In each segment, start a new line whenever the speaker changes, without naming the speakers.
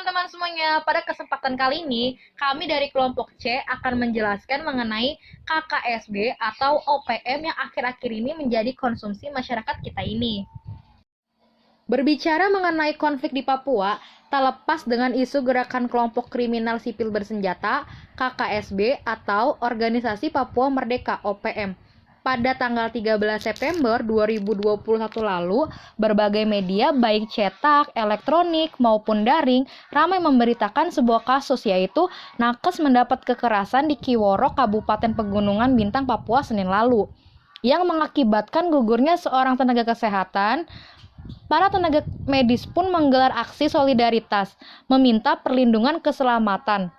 teman-teman semuanya, pada kesempatan kali ini kami dari kelompok C akan menjelaskan mengenai KKSB atau OPM yang akhir-akhir ini menjadi konsumsi masyarakat kita ini. Berbicara mengenai konflik di Papua, tak lepas dengan isu gerakan kelompok kriminal sipil bersenjata KKSB atau Organisasi Papua Merdeka OPM. Pada tanggal 13 September 2021 lalu, berbagai media baik cetak, elektronik, maupun daring ramai memberitakan sebuah kasus yaitu nakes mendapat kekerasan di Kiworo, Kabupaten Pegunungan Bintang, Papua Senin lalu, yang mengakibatkan gugurnya seorang tenaga kesehatan. Para tenaga medis pun menggelar aksi solidaritas, meminta perlindungan keselamatan.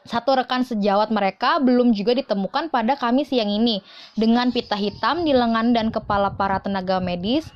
Satu rekan sejawat mereka belum juga ditemukan pada Kamis siang ini, dengan pita hitam di lengan dan kepala. Para tenaga medis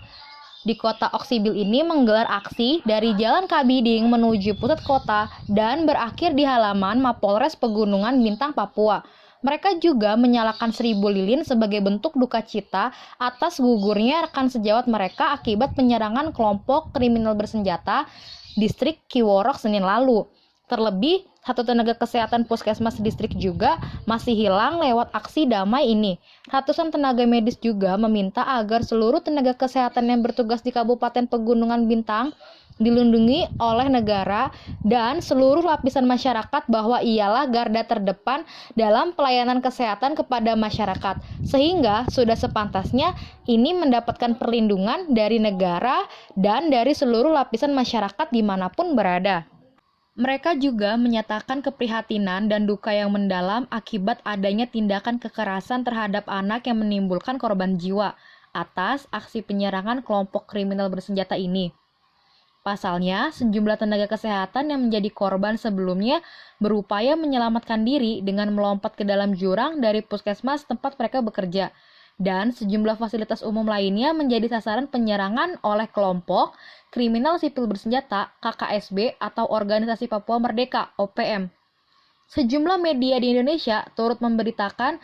di kota Oksibil ini menggelar aksi dari Jalan Kabiding menuju pusat kota dan berakhir di halaman Mapolres Pegunungan Bintang, Papua. Mereka juga menyalakan 1000 lilin sebagai bentuk duka cita atas gugurnya rekan sejawat mereka akibat penyerangan kelompok kriminal bersenjata distrik Kiworok Senin lalu. Terlebih, satu tenaga kesehatan puskesmas distrik juga masih hilang lewat aksi damai ini. Ratusan tenaga medis juga meminta agar seluruh tenaga kesehatan yang bertugas di Kabupaten Pegunungan Bintang dilindungi oleh negara dan seluruh lapisan masyarakat bahwa ialah garda terdepan dalam pelayanan kesehatan kepada masyarakat. Sehingga sudah sepantasnya ini mendapatkan perlindungan dari negara dan dari seluruh lapisan masyarakat dimanapun berada. Mereka juga menyatakan keprihatinan dan duka yang mendalam akibat adanya tindakan kekerasan terhadap anak yang menimbulkan korban jiwa atas aksi penyerangan kelompok kriminal bersenjata ini. Pasalnya, sejumlah tenaga kesehatan yang menjadi korban sebelumnya berupaya menyelamatkan diri dengan melompat ke dalam jurang dari puskesmas tempat mereka bekerja. Dan sejumlah fasilitas umum lainnya menjadi sasaran penyerangan oleh kelompok kriminal sipil bersenjata KKSB atau Organisasi Papua Merdeka OPM. Sejumlah media di Indonesia turut memberitakan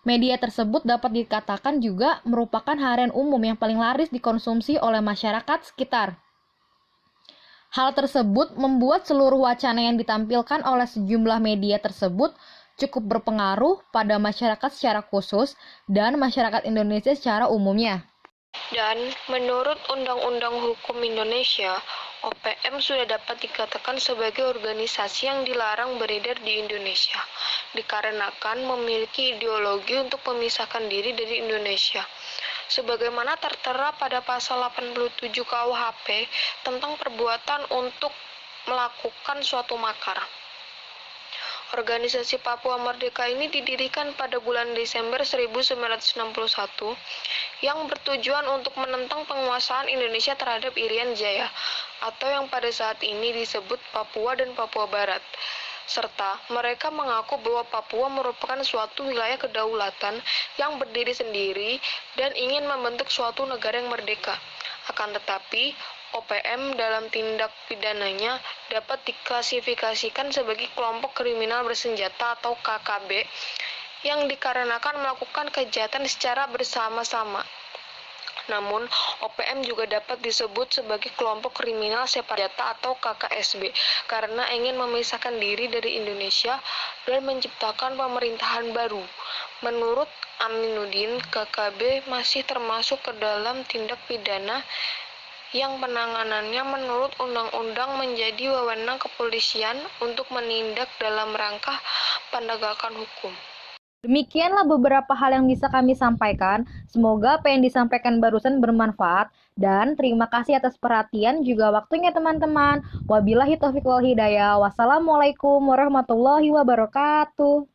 media tersebut dapat dikatakan juga merupakan harian umum yang paling laris dikonsumsi oleh masyarakat sekitar. Hal tersebut membuat seluruh wacana yang ditampilkan oleh sejumlah media tersebut cukup berpengaruh pada masyarakat secara khusus dan masyarakat Indonesia secara umumnya.
Dan menurut Undang-Undang Hukum Indonesia, OPM sudah dapat dikatakan sebagai organisasi yang dilarang beredar di Indonesia, dikarenakan memiliki ideologi untuk memisahkan diri dari Indonesia. Sebagaimana tertera pada pasal 87 KUHP tentang perbuatan untuk melakukan suatu makar. Organisasi Papua Merdeka ini didirikan pada bulan Desember 1961 yang bertujuan untuk menentang penguasaan Indonesia terhadap Irian Jaya atau yang pada saat ini disebut Papua dan Papua Barat. Serta mereka mengaku bahwa Papua merupakan suatu wilayah kedaulatan yang berdiri sendiri dan ingin membentuk suatu negara yang merdeka. Akan tetapi, OPM dalam tindak pidananya dapat diklasifikasikan sebagai kelompok kriminal bersenjata atau KKB yang dikarenakan melakukan kejahatan secara bersama-sama. Namun, OPM juga dapat disebut sebagai kelompok kriminal separata atau KKSB karena ingin memisahkan diri dari Indonesia dan menciptakan pemerintahan baru. Menurut Aminuddin, KKB masih termasuk ke dalam tindak pidana yang penanganannya menurut undang-undang menjadi wewenang kepolisian untuk menindak dalam rangka penegakan hukum.
Demikianlah beberapa hal yang bisa kami sampaikan. Semoga apa yang disampaikan barusan bermanfaat dan terima kasih atas perhatian juga waktunya teman-teman. Wabillahi taufiq wal hidayah. Wassalamualaikum warahmatullahi wabarakatuh.